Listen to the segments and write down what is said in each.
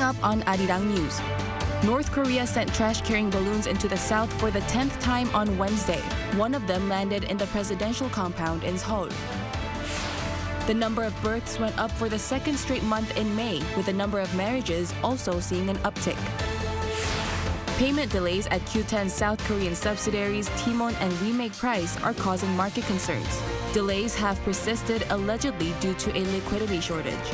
up on Arirang News. North Korea sent trash-carrying balloons into the south for the 10th time on Wednesday. One of them landed in the presidential compound in Seoul. The number of births went up for the second straight month in May, with the number of marriages also seeing an uptick. Payment delays at Qoo10's South Korean subsidiaries TMON and WeMakePrice are causing market concerns. Delays have persisted allegedly due to a liquidity shortage.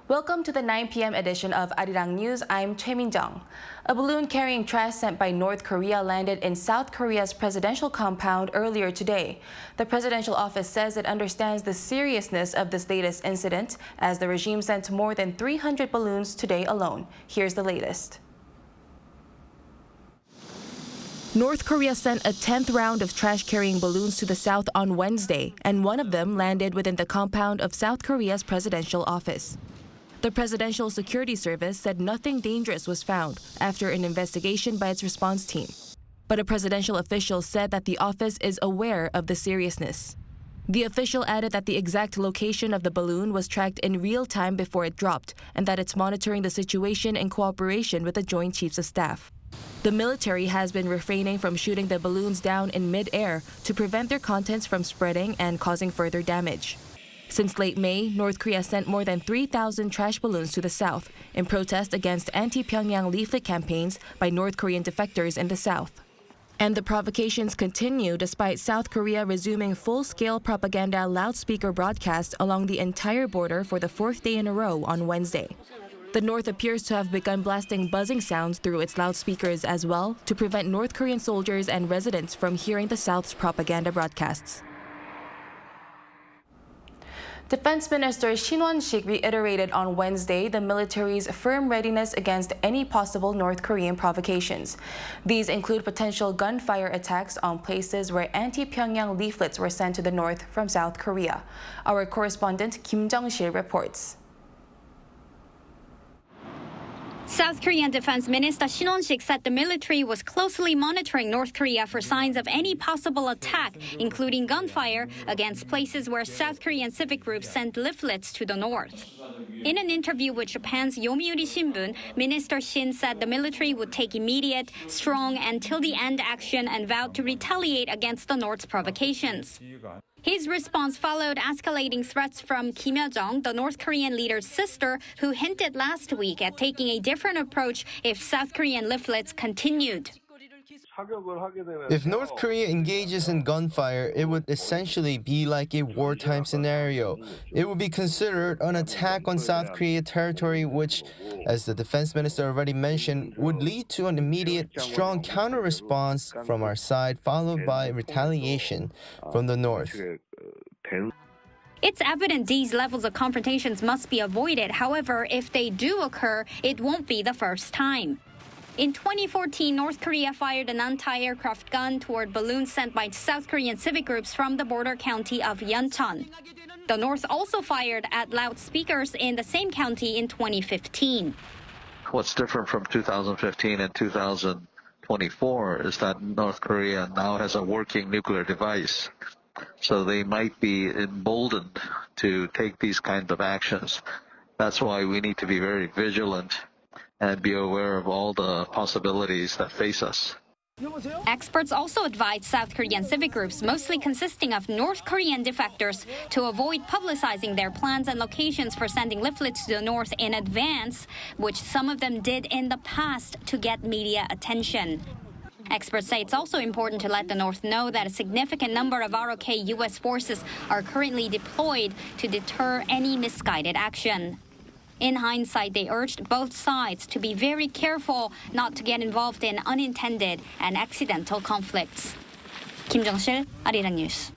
Welcome to the 9 p.m. edition of Arirang News. I'm Choi Min-jung. A balloon carrying trash sent by North Korea landed in South Korea's presidential compound earlier today. The presidential office says it understands the seriousness of this latest incident, as the regime sent more than 300 balloons today alone. Here's the latest. North Korea sent a 10th round of trash-carrying balloons to the south on Wednesday, and one of them landed within the compound of South Korea's presidential office. The Presidential Security Service said nothing dangerous was found after an investigation by its response team. But a presidential official said that the office is aware of the seriousness. The official added that the exact location of the balloon was tracked in real time before it dropped, and that it's monitoring the situation in cooperation with the Joint Chiefs of Staff. The military has been refraining from shooting the balloons down in mid-air to prevent their contents from spreading and causing further damage. Since late May, North Korea sent more than 3,000 trash balloons to the south in protest against anti-Pyongyang leaflet campaigns by North Korean defectors in the south. And the provocations continue despite South Korea resuming full-scale propaganda loudspeaker broadcasts along the entire border for the fourth day in a row on Wednesday. The North appears to have begun blasting buzzing sounds through its loudspeakers as well to prevent North Korean soldiers and residents from hearing the South's propaganda broadcasts. Defense Minister Shin Won-sik reiterated on Wednesday the military's firm readiness against any possible North Korean provocations. These include potential gunfire attacks on places where anti-Pyongyang leaflets were sent to the north from South Korea. Our correspondent Kim Jung-sil reports. South Korean Defense Minister Shin Won-sik said the military was closely monitoring North Korea for signs of any possible attack, including gunfire, against places where South Korean civic groups sent leaflets to the north. In an interview with Japan's Yomiuri Shimbun, Minister Shin said the military would take immediate, strong, and till-the-end action and vowed to retaliate against the North's provocations. His response followed escalating threats from Kim Yo-jong, the North Korean leader's sister, who hinted last week at taking a different approach if South Korean leaflets continued. If North Korea engages in gunfire, it would essentially be like a wartime scenario. It would be considered an attack on South Korea territory, which, as the defense minister already mentioned, would lead to an immediate, strong counter-response from our side, followed by retaliation from the north. It's evident these levels of confrontations must be avoided. However, if they do occur, it won't be the first time. In 2014, North Korea fired an anti-aircraft gun toward balloons sent by South Korean civic groups from the border county of Yeoncheon. The North also fired at loudspeakers in the same county in 2015. What's different from 2015 and 2024 is that North Korea now has a working nuclear device. So they might be emboldened to take these kinds of actions. That's why we need to be very vigilant and be aware of all the possibilities that face us. Experts also advise South Korean civic groups, mostly consisting of North Korean defectors, to avoid publicizing their plans and locations for sending leaflets to the north in advance, which some of them did in the past to get media attention. Experts say it's also important to let the North know that a significant number of ROK-U.S. forces are currently deployed to deter any misguided action. In hindsight, they urged both sides to be very careful not to get involved in unintended and accidental conflicts. Kim Jung-sil, Arirang News.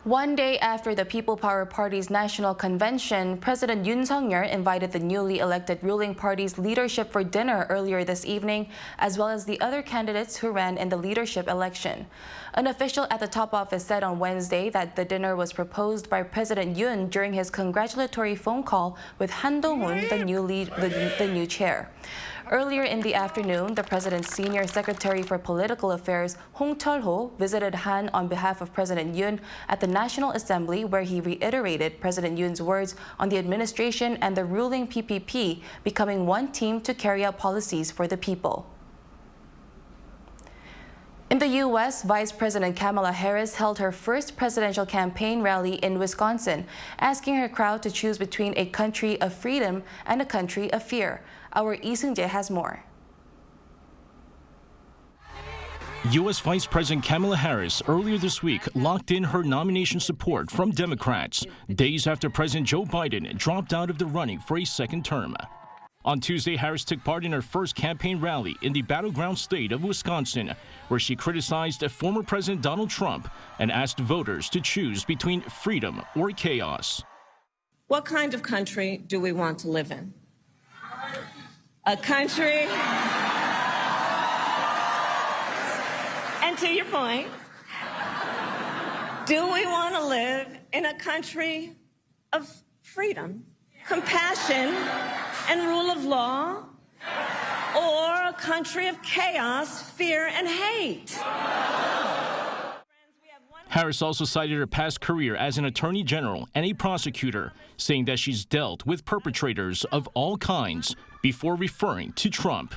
One day after the People Power Party's national convention, President Yoon invited the newly elected ruling party's leadership for dinner earlier this evening, as well as the other candidates who ran in the leadership election. An official at the top office said on Wednesday that the dinner was proposed by President Yoon during his congratulatory phone call with Han Dong-hoon, the new chair. Earlier in the afternoon, the president's senior secretary for political affairs, Hong Cheol-ho, visited Han on behalf of President Yoon at the National Assembly, where he reiterated President Yoon's words on the administration and the ruling PPP becoming one team to carry out policies for the people. In the U.S., Vice President Kamala Harris held her first presidential campaign rally in Wisconsin, asking her crowd to choose between a country of freedom and a country of fear. Our Lee Seung-jae has more. U.S. Vice President Kamala Harris earlier this week locked in her nomination support from Democrats, days after President Joe Biden dropped out of the running for a second term. On Tuesday, Harris took part in her first campaign rally in the battleground state of Wisconsin, where she criticized former President Donald Trump and asked voters to choose between freedom or chaos. What kind of country do we want to live in? A country, and to your point, do we want to live in a country of freedom, compassion, and rule of law, or a country of chaos, fear, and hate? Harris also cited her past career as an attorney general and a prosecutor, saying that she's dealt with perpetrators of all kinds before referring to Trump.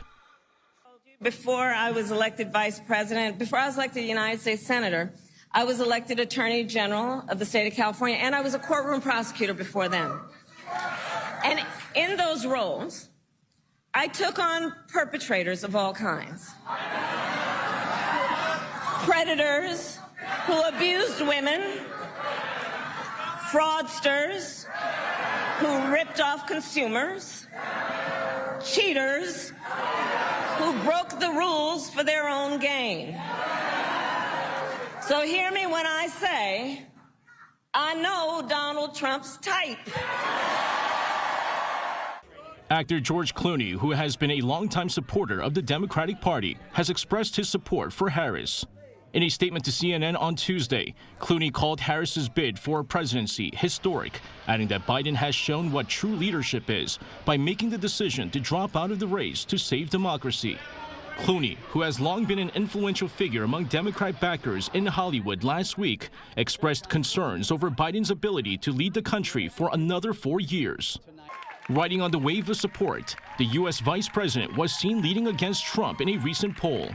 Before I was elected vice president, before I was elected United States Senator, I was elected attorney general of the state of California, and I was a courtroom prosecutor before then. And in those roles, I took on perpetrators of all kinds. Predators who abused women, fraudsters who ripped off consumers, cheaters who broke the rules for their own gain. So hear me when I say, I know Donald Trump's type. Actor George Clooney, who has been a longtime supporter of the Democratic Party, has expressed his support for Harris. In a statement to CNN on Tuesday, Clooney called Harris's bid for presidency historic, adding that Biden has shown what true leadership is by making the decision to drop out of the race to save democracy. Clooney, who has long been an influential figure among Democrat backers in Hollywood last week, expressed concerns over Biden's ability to lead the country for another 4 years. Riding on the wave of support, the U.S. vice president was seen leading against Trump in a recent poll.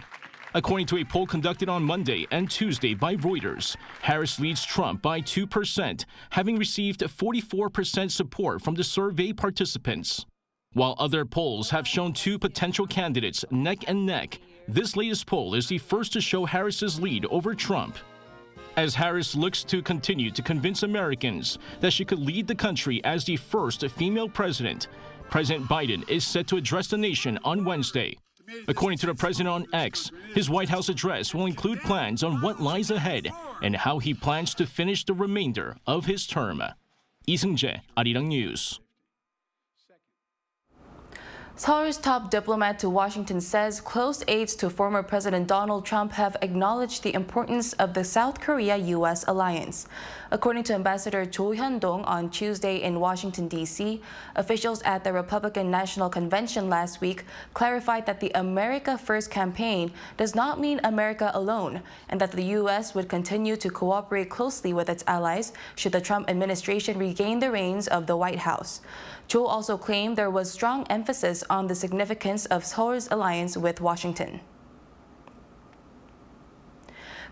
According to a poll conducted on Monday and Tuesday by Reuters, Harris leads Trump by 2%, having received 44% support from the survey participants. While other polls have shown two potential candidates neck and neck, this latest poll is the first to show Harris's lead over Trump. As Harris looks to continue to convince Americans that she could lead the country as the first female president, President Biden is set to address the nation on Wednesday. According to the president on X, his White House address will include plans on what lies ahead and how he plans to finish the remainder of his term. Lee Seung-jae, Arirang News. Seoul's top diplomat to Washington says close aides to former President Donald Trump have acknowledged the importance of the South Korea-U.S. alliance. According to Ambassador Cho Hyun-dong on Tuesday in Washington, D.C., officials at the Republican National Convention last week clarified that the America First campaign does not mean America alone, and that the U.S. would continue to cooperate closely with its allies should the Trump administration regain the reins of the White House. Cho also claimed there was strong emphasis on the significance of Seoul's alliance with Washington.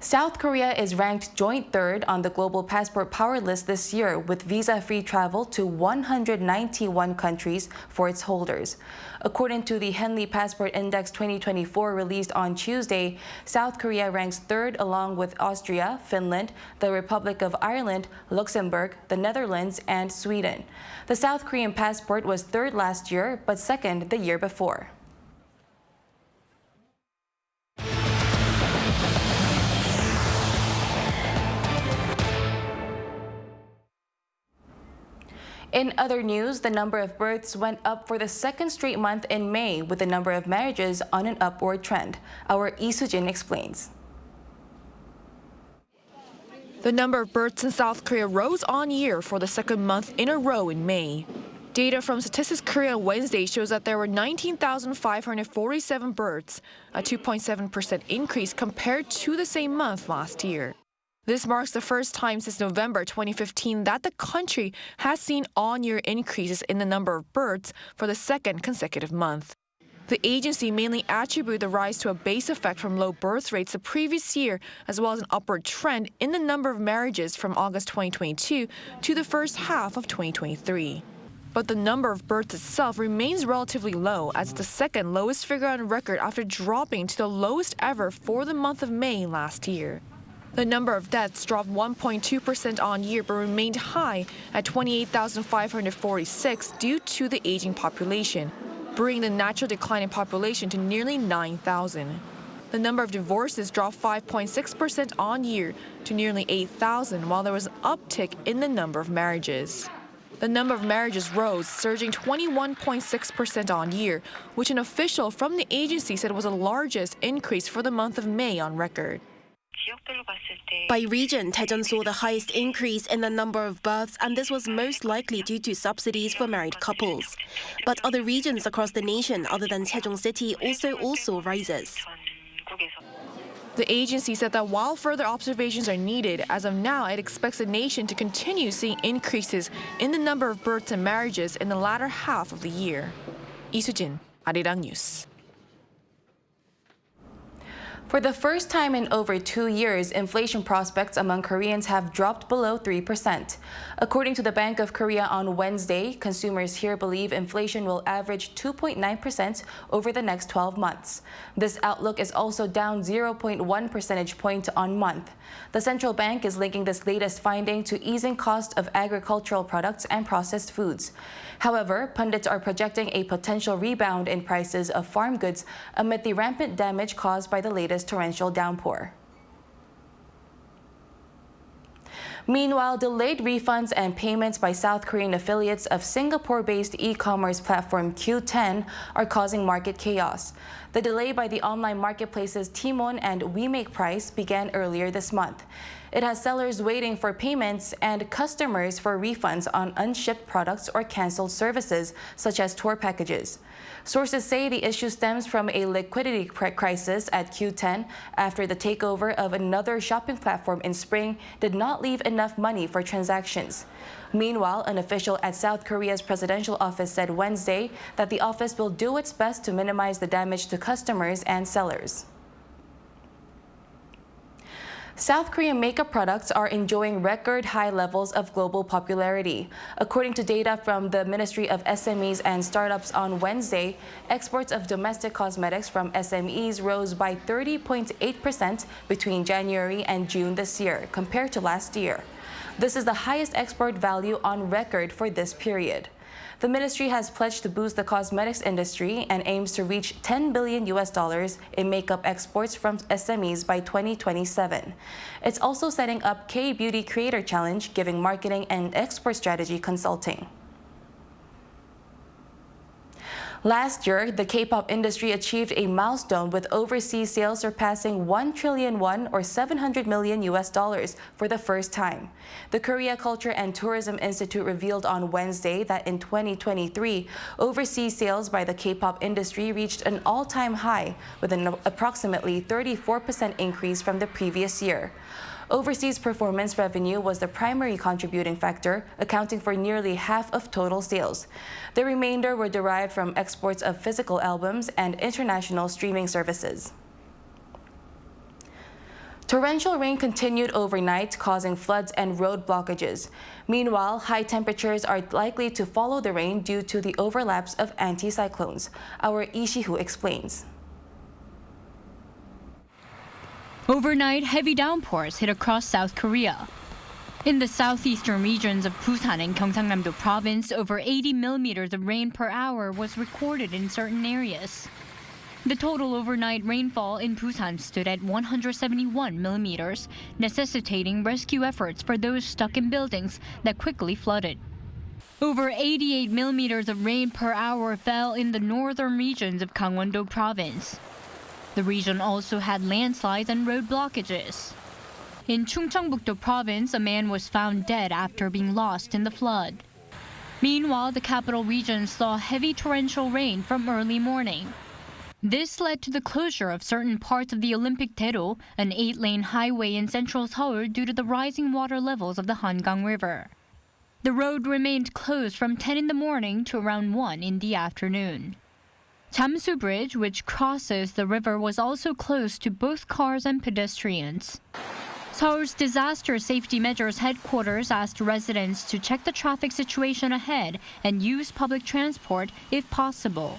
South Korea is ranked joint third on the global passport power list this year, with visa-free travel to 191 countries for its holders. According to the Henley Passport Index 2024 released on Tuesday, South Korea ranks third along with Austria, Finland, the Republic of Ireland, Luxembourg, the Netherlands, and Sweden. The South Korean passport was third last year, but second the year before. In other news, the number of births went up for the second straight month in May, with the number of marriages on an upward trend. Our Lee Soo-jin explains. The number of births in South Korea rose on year for the second month in a row in May. Data from Statistics Korea on Wednesday shows that there were 19,547 births, a 2.7% increase compared to the same month last year. This marks the first time since November 2015 that the country has seen on-year increases in the number of births for the second consecutive month. The agency mainly attributed the rise to a base effect from low birth rates the previous year, as well as an upward trend in the number of marriages from August 2022 to the first half of 2023. But the number of births itself remains relatively low, as it's the second lowest figure on record after dropping to the lowest ever for the month of May last year. The number of deaths dropped 1.2% on year but remained high at 28,546 due to the aging population, bringing the natural decline in population to nearly 9,000. The number of divorces dropped 5.6% on year to nearly 8,000, while there was an uptick in the number of marriages. The number of marriages rose, surging 21.6% on year, which an official from the agency said was the largest increase for the month of May on record. By region, Daejeon saw the highest increase in the number of births, and this was most likely due to subsidies for married couples. But other regions across the nation, other than Daejeon City, also saw rises. The agency said that while further observations are needed, as of now, it expects the nation to continue seeing increases in the number of births and marriages in the latter half of the year. Lee Soo-jin, Arirang News. For the first time in over 2 years, inflation prospects among Koreans have dropped below 3%. According to the Bank of Korea on Wednesday, consumers here believe inflation will average 2.9% over the next 12 months. This outlook is also down 0.1 percentage point on month. The central bank is linking this latest finding to easing cost of agricultural products and processed foods. However, pundits are projecting a potential rebound in prices of farm goods amid the rampant damage caused by the latest torrential downpour. Meanwhile, delayed refunds and payments by South Korean affiliates of Singapore-based e-commerce platform Qoo10 are causing market chaos. The delay by the online marketplaces TMON and WeMakePrice began earlier this month. It has sellers waiting for payments and customers for refunds on unshipped products or canceled services, such as tour packages. Sources say the issue stems from a liquidity crisis at Qoo10 after the takeover of another shopping platform in spring did not leave enough money for transactions. Meanwhile, an official at South Korea's presidential office said Wednesday that the office will do its best to minimize the damage to customers and sellers. South Korean makeup products are enjoying record high levels of global popularity. According to data from the Ministry of SMEs and Startups on Wednesday, exports of domestic cosmetics from SMEs rose by 30.8% between January and June this year compared to last year. This is the highest export value on record for this period. The ministry has pledged to boost the cosmetics industry and aims to reach $10 billion in makeup exports from SMEs by 2027. It's also setting up K-Beauty Creator Challenge, giving marketing and export strategy consulting. Last year, the K-pop industry achieved a milestone with overseas sales surpassing 1 trillion won or $700 million for the first time. The Korea Culture and Tourism Institute revealed on Wednesday that in 2023, overseas sales by the K-pop industry reached an all-time high with an approximately 34% increase from the previous year. Overseas performance revenue was the primary contributing factor, accounting for nearly half of total sales. The remainder were derived from exports of physical albums and international streaming services. Torrential rain continued overnight, causing floods and road blockages. Meanwhile, high temperatures are likely to follow the rain due to the overlaps of anticyclones. Our Lee Si-hoo explains. Overnight, heavy downpours hit across South Korea. In the southeastern regions of Busan and Gyeongsang-namdo province, over 80 millimeters of rain per hour was recorded in certain areas. The total overnight rainfall in Busan stood at 171 millimeters, necessitating rescue efforts for those stuck in buildings that quickly flooded. Over 88 millimeters of rain per hour fell in the northern regions of Gangwon-do province. The region also had landslides and road blockages. In Chungcheongbuk-do province, a man was found dead after being lost in the flood. Meanwhile, the capital region saw heavy torrential rain from early morning. This led to the closure of certain parts of the Olympic Daedo, an 8-lane highway in central Seoul, due to the rising water levels of the Hangang River. The road remained closed from 10 in the morning to around 1 in the afternoon. Jamsu Bridge, which crosses the river, was also closed to both cars and pedestrians. Seoul's Disaster Safety Measures headquarters asked residents to check the traffic situation ahead and use public transport if possible.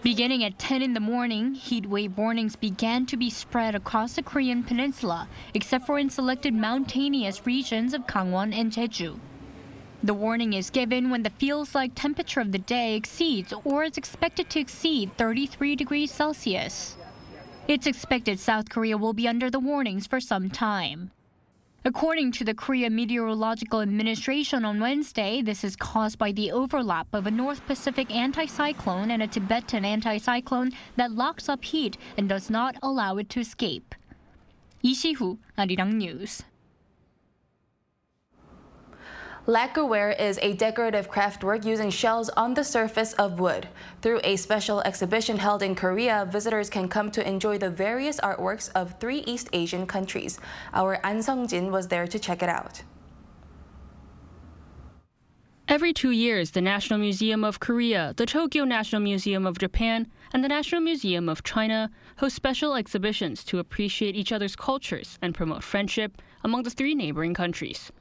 Beginning at 10 in the morning, heat wave warnings began to be spread across the Korean peninsula, except for in selected mountainous regions of Gangwon and Jeju. The warning is given when the feels-like temperature of the day exceeds or is expected to exceed 33 degrees Celsius. It's expected South Korea will be under the warnings for some time. According to the Korea Meteorological Administration on Wednesday, this is caused by the overlap of a North Pacific anticyclone and a Tibetan anticyclone that locks up heat and does not allow it to escape. Lee Si-hoo, Arirang News. Lacquerware is a decorative craftwork using shells on the surface of wood. Through a special exhibition held in Korea, visitors can come to enjoy the various artworks of 3 East Asian countries. Our An Sung-jin was there to check it out. Every 2 years, the National Museum of Korea, the Tokyo National Museum of Japan, and the National Museum of China host special exhibitions to appreciate each other's cultures and promote friendship among the 3 neighboring countries.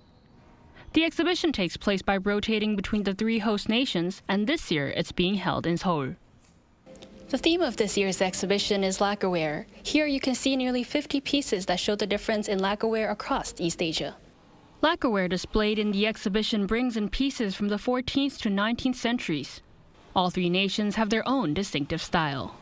The exhibition takes place by rotating between the 3 host nations, and this year it's being held in Seoul. The theme of this year's exhibition is lacquerware. Here you can see nearly 50 pieces that show the difference in lacquerware across East Asia. Lacquerware displayed in the exhibition brings in pieces from the 14th to 19th centuries. All 3 nations have their own distinctive style.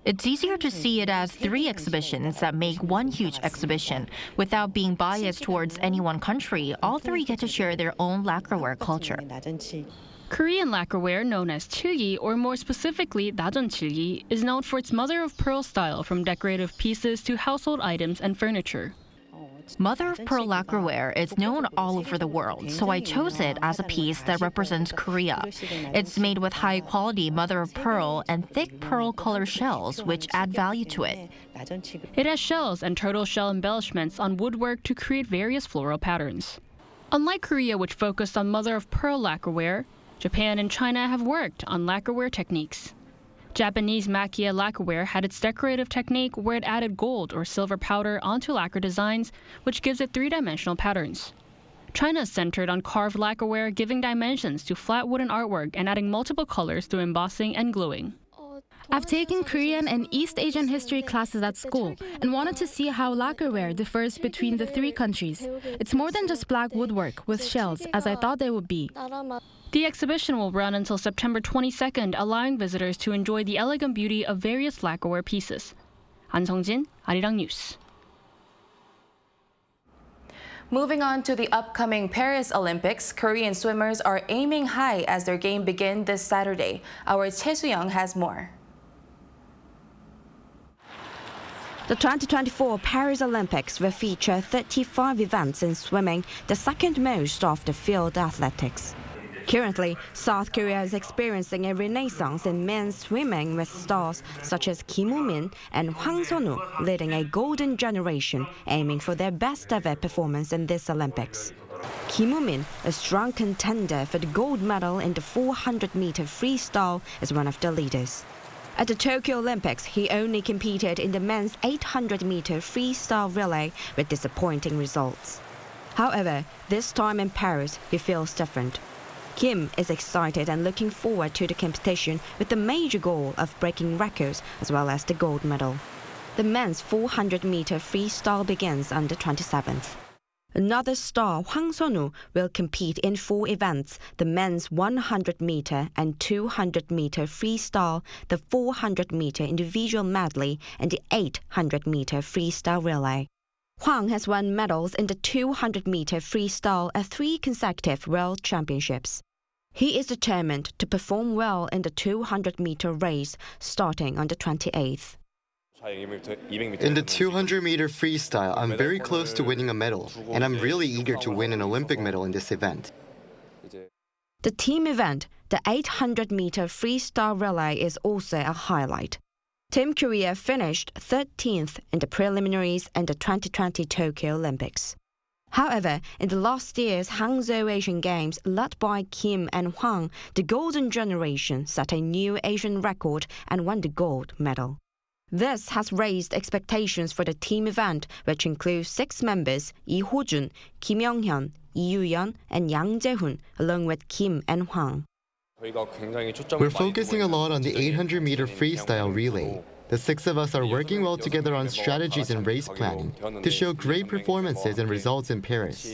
It's easier to see it as 3 exhibitions that make one huge exhibition. Without being biased towards any one country, all 3 get to share their own lacquerware culture. Korean lacquerware, known as chilgi, or more specifically dajeon chilgi, is known for its mother-of-pearl style, from decorative pieces to household items and furniture. Mother-of-pearl lacquerware is known all over the world, so I chose it as a piece that represents Korea. It's made with high-quality mother-of-pearl and thick pearl-colored shells, which add value to it. It has shells and turtle shell embellishments on woodwork to create various floral patterns. Unlike Korea, which focused on mother-of-pearl lacquerware, Japan and China have worked on lacquerware techniques. Japanese makia lacquerware had its decorative technique where it added gold or silver powder onto lacquer designs, which gives it 3-dimensional patterns. China is centered on carved lacquerware, giving dimensions to flat wooden artwork and adding multiple colors through embossing and gluing. I've taken Korean and East Asian history classes at school and wanted to see how lacquerware differs between the 3 countries. It's more than just black woodwork with shells, as I thought they would be. The exhibition will run until September 22nd, allowing visitors to enjoy the elegant beauty of various lacquerware pieces. An Sung-jin, Arirang News. Moving on to the upcoming Paris Olympics, Korean swimmers are aiming high as their game begins this Saturday. Our Choi Soo-young has more. The 2024 Paris Olympics will feature 35 events in swimming, the second most of the field athletics. Currently, South Korea is experiencing a renaissance in men's swimming, with stars such as Kim Woo-min and Hwang Sun-woo leading a golden generation aiming for their best ever performance in this Olympics. Kim Woo-min, a strong contender for the gold medal in the 400-meter freestyle, is one of the leaders. At the Tokyo Olympics, he only competed in the men's 800-meter freestyle relay with disappointing results. However, this time in Paris, he feels different. Kim is excited and looking forward to the competition with the major goal of breaking records as well as the gold medal. The men's 400-meter freestyle begins on the 27th. Another star, Hwang Sun-woo, will compete in 4 events: the men's 100-meter and 200-meter freestyle, the 400-meter individual medley, and the 800-meter freestyle relay. Hwang has won medals in the 200-meter freestyle at 3 consecutive World Championships. He is determined to perform well in the 200-meter race starting on the 28th. In the 200-meter freestyle, I'm very close to winning a medal, and I'm really eager to win an Olympic medal in this event. The team event, the 800-meter freestyle relay, is also a highlight. Team Korea finished 13th in the preliminaries in the 2020 Tokyo Olympics. However, in the last year's Hangzhou Asian Games, led by Kim and Hwang, the golden generation set a new Asian record and won the gold medal. This has raised expectations for the team event, which includes 6 members, Lee Ho-jun, Kim Young-hyun, Lee Yoo-yeon, and Yang Jae-hoon, along with Kim and Hwang. We're focusing a lot on the 800-meter freestyle relay. The 6 of us are working well together on strategies and race planning to show great performances and results in Paris.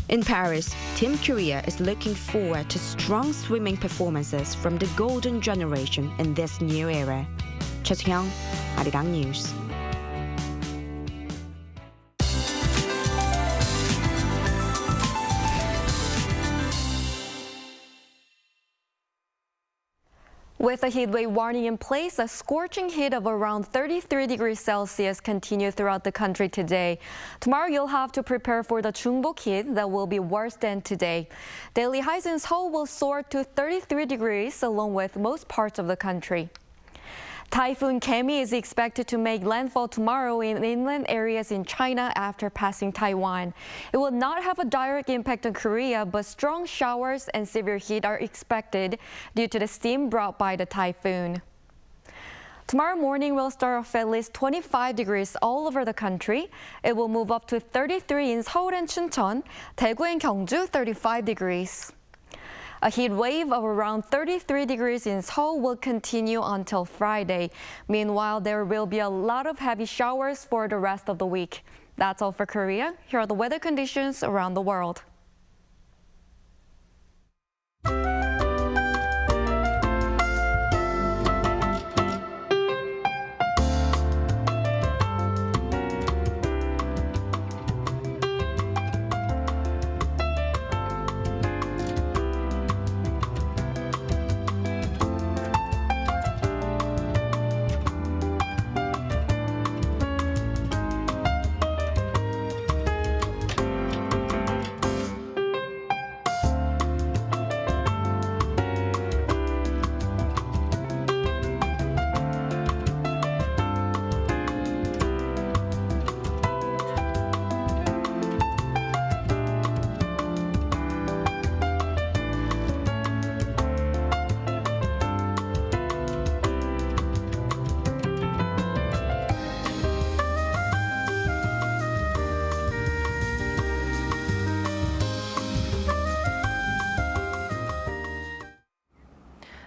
In Paris, Team Korea is looking forward to strong swimming performances from the golden generation in this new era. Choi Seung-hyun, Arirang News. With a heat wave warning in place, a scorching heat of around 33 degrees Celsius continued throughout the country today. Tomorrow, you'll have to prepare for the Chungbok heat that will be worse than today. Daily highs in Seoul will soar to 33 degrees along with most parts of the country. Typhoon Kemi is expected to make landfall tomorrow in inland areas in China after passing Taiwan. It will not have a direct impact on Korea, but strong showers and severe heat are expected due to the steam brought by the typhoon. Tomorrow morning will start off at least 25 degrees all over the country. It will move up to 33 in Seoul and Chuncheon, Daegu and Gyeongju 35 degrees. A heat wave of around 33 degrees in Seoul will continue until Friday. Meanwhile, there will be a lot of heavy showers for the rest of the week. That's all for Korea. Here are the weather conditions around the world.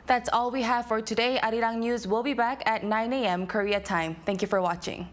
That's all we have for today. Arirang News will be back at 9 a.m. Korea time. Thank you for watching.